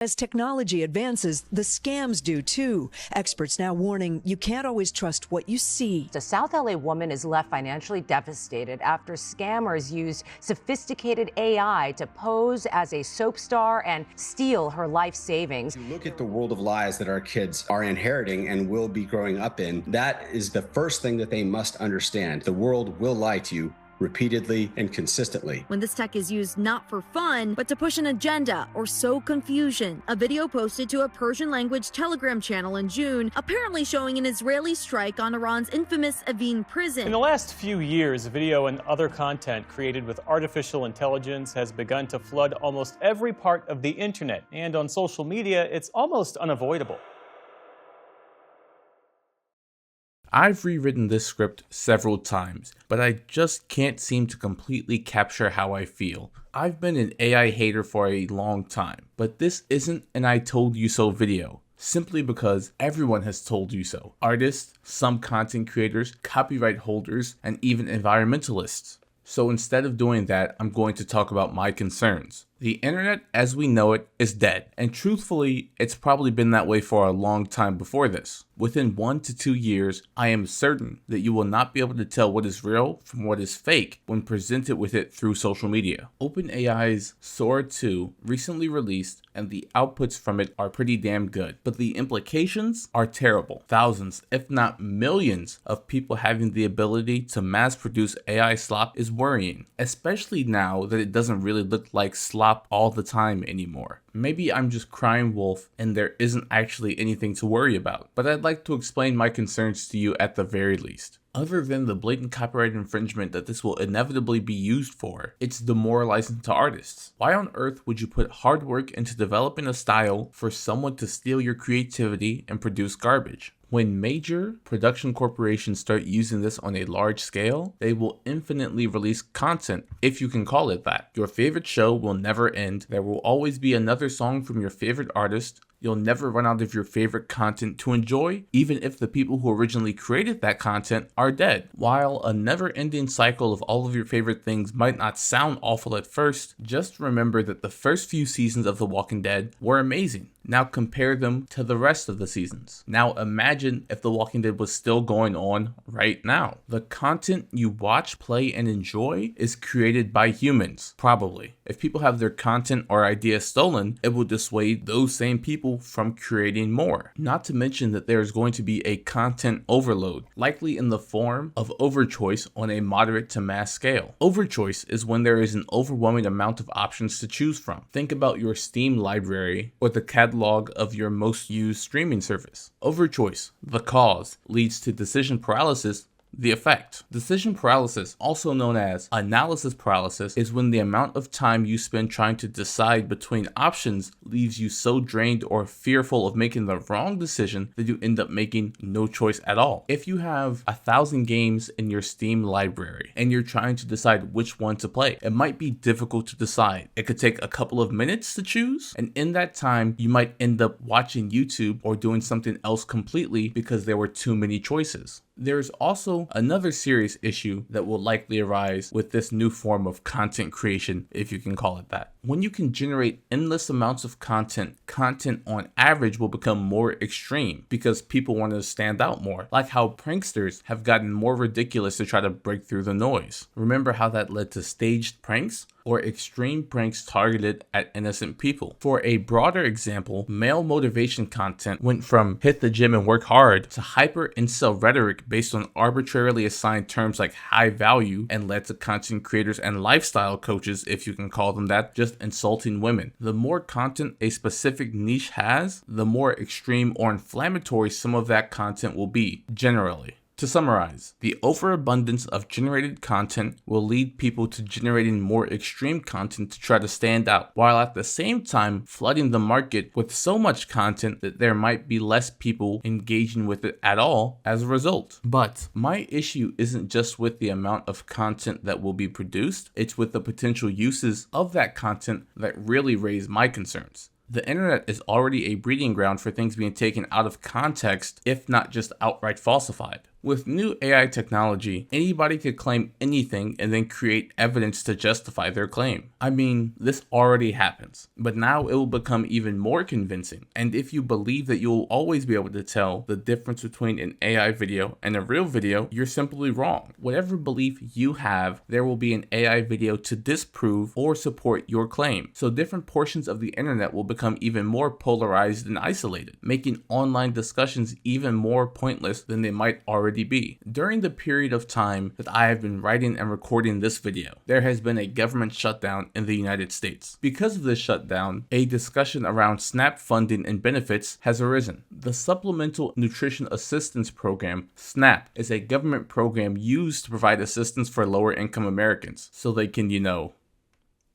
As technology advances, the scams do too. Experts now warning you can't always trust what you see. A South LA woman is left financially devastated after scammers used sophisticated AI to pose as a soap star and steal her life savings. You look at the world of lies that our kids are inheriting and will be growing up in. That is the first thing that they must understand. The world will lie to you repeatedly and consistently. When this tech is used not for fun, but to push an agenda or sow confusion. A video posted to a Persian language Telegram channel in June, apparently showing an Israeli strike on Iran's infamous Evin prison. In the last few years, video and other content created with artificial intelligence has begun to flood almost every part of the internet, and on social media, it's almost unavoidable. I've rewritten this script several times, but I just can't seem to completely capture how I feel. I've been an AI hater for a long time, but this isn't an I told you so video, simply because everyone has told you so. Artists, some content creators, copyright holders, and even environmentalists. So instead of doing that, I'm going to talk about my concerns. The internet as we know it is dead, and truthfully, it's probably been that way for a long time before this. Within 1 to 2 years, I am certain that you will not be able to tell what is real from what is fake when presented with it through social media. OpenAI's Sora 2 recently released, and the outputs from it are pretty damn good, but the implications are terrible. Thousands, if not millions, of people having the ability to mass produce AI slop is worrying, especially now that it doesn't really look like slop all the time anymore. Maybe I'm just crying wolf and there isn't actually anything to worry about, but I'd like to explain my concerns to you at the very least. Other than the blatant copyright infringement that this will inevitably be used for, it's demoralizing to artists. Why on earth would you put hard work into developing a style for someone to steal your creativity and produce garbage? When major production corporations start using this on a large scale, they will infinitely release content, if you can call it that. Your favorite show will never end. There will always be another song from your favorite artist. You'll never run out of your favorite content to enjoy, even if the people who originally created that content are dead. While a never-ending cycle of all of your favorite things might not sound awful at first, just remember that the first few seasons of The Walking Dead were amazing. Now compare them to the rest of the seasons. Now imagine if The Walking Dead was still going on right now. The content you watch, play, and enjoy is created by humans, probably. If people have their content or ideas stolen, it will dissuade those same people from creating more. Not to mention that there's going to be a content overload, likely in the form of overchoice on a moderate to mass scale. Overchoice is when there is an overwhelming amount of options to choose from. Think about your Steam library or the catalog of your most used streaming service. Overchoice, the cause, leads to decision paralysis. The effect. Decision paralysis, also known as analysis paralysis, is when the amount of time you spend trying to decide between options leaves you so drained or fearful of making the wrong decision that you end up making no choice at all. If you have 1,000 games in your Steam library and you're trying to decide which one to play, it might be difficult to decide. It could take a couple of minutes to choose, and in that time, you might end up watching YouTube or doing something else completely because there were too many choices. There's also another serious issue that will likely arise with this new form of content creation, if you can call it that. When you can generate endless amounts of content on average will become more extreme because people want to stand out more, like how pranksters have gotten more ridiculous to try to break through the noise. Remember how that led to staged pranks? Or extreme pranks targeted at innocent people. For a broader example, male motivation content went from hit the gym and work hard to hyper incel rhetoric based on arbitrarily assigned terms like high value and led to content creators and lifestyle coaches, if you can call them that, just insulting women. The more content a specific niche has, the more extreme or inflammatory some of that content will be, generally. To summarize, the overabundance of generated content will lead people to generating more extreme content to try to stand out, while at the same time flooding the market with so much content that there might be less people engaging with it at all as a result. But my issue isn't just with the amount of content that will be produced, it's with the potential uses of that content that really raise my concerns. The internet is already a breeding ground for things being taken out of context, if not just outright falsified. With new AI technology, anybody could claim anything and then create evidence to justify their claim. I mean, this already happens, but now it will become even more convincing. And if you believe that you'll always be able to tell the difference between an AI video and a real video, you're simply wrong. Whatever belief you have, there will be an AI video to disprove or support your claim. So different portions of the internet will become even more polarized and isolated, making online discussions even more pointless than they might already be. During the period of time that I have been writing and recording this video, there has been a government shutdown in the United States. Because of this shutdown, a discussion around SNAP funding and benefits has arisen. The Supplemental Nutrition Assistance Program, SNAP, is a government program used to provide assistance for lower income Americans so they can,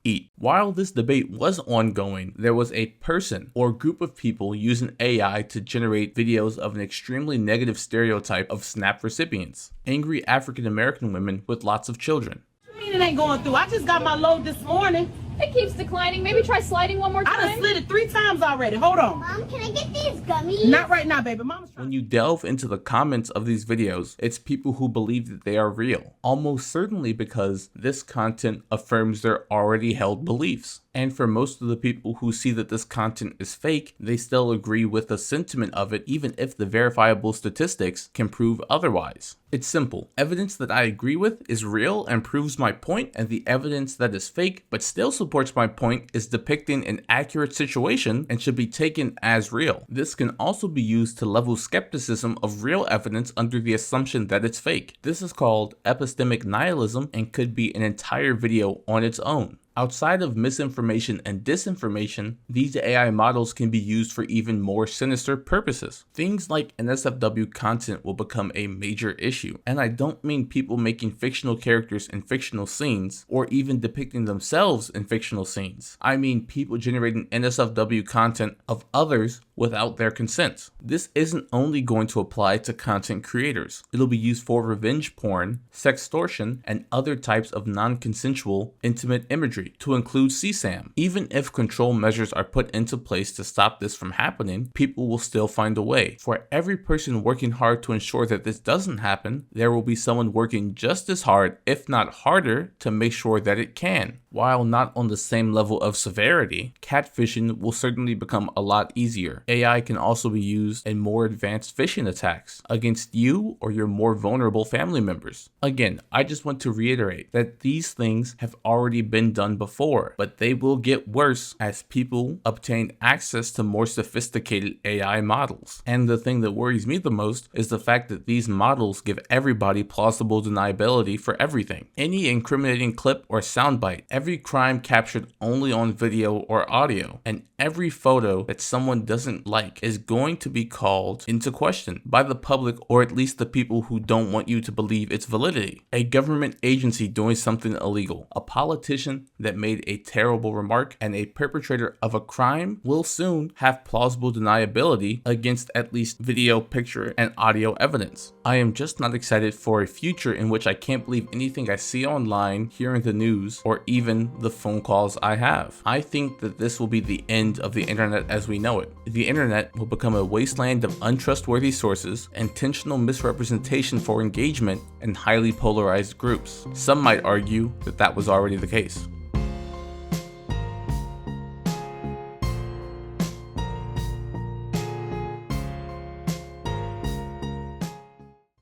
eat. While this debate was ongoing, there was a person or group of people using AI to generate videos of an extremely negative stereotype of SNAP recipients, angry African American women with lots of children. What do you mean it ain't going through? I just got my load this morning. It keeps declining. Maybe try sliding one more time. I done slid it 3 times already. Hold on. Mom, can I get these gummies? Not right now, baby. Mama's trying. When you delve into the comments of these videos, it's people who believe that they are real, almost certainly because this content affirms their already held beliefs. And for most of the people who see that this content is fake, they still agree with the sentiment of it, even if the verifiable statistics can prove otherwise. It's simple. Evidence that I agree with is real and proves my point, and the evidence that is fake but still supports my point is depicting an accurate situation and should be taken as real. This can also be used to level skepticism of real evidence under the assumption that it's fake. This is called epistemic nihilism and could be an entire video on its own. Outside of misinformation and disinformation, these AI models can be used for even more sinister purposes. Things like NSFW content will become a major issue, and I don't mean people making fictional characters in fictional scenes, or even depicting themselves in fictional scenes. I mean people generating NSFW content of others without their consent. This isn't only going to apply to content creators. It'll be used for revenge porn, sextortion, and other types of non-consensual intimate imagery, to include CSAM. Even if control measures are put into place to stop this from happening, people will still find a way. For every person working hard to ensure that this doesn't happen, there will be someone working just as hard, if not harder, to make sure that it can. While not on the same level of severity, catfishing will certainly become a lot easier. AI can also be used in more advanced phishing attacks against you or your more vulnerable family members. Again, I just want to reiterate that these things have already been done before, but they will get worse as people obtain access to more sophisticated AI models. And the thing that worries me the most is the fact that these models give everybody plausible deniability for everything. Any incriminating clip or soundbite, every crime captured only on video or audio, and every photo that someone doesn't like is going to be called into question by the public, or at least the people who don't want you to believe its validity. A government agency doing something illegal, a politician that made a terrible remark, and a perpetrator of a crime will soon have plausible deniability against at least video, picture, and audio evidence. I am just not excited for a future in which I can't believe anything I see online, hear in the news, or even the phone calls I have. I think that this will be the end of the internet as we know it. The internet will become a wasteland of untrustworthy sources, intentional misrepresentation for engagement, and highly polarized groups. Some might argue that that was already the case.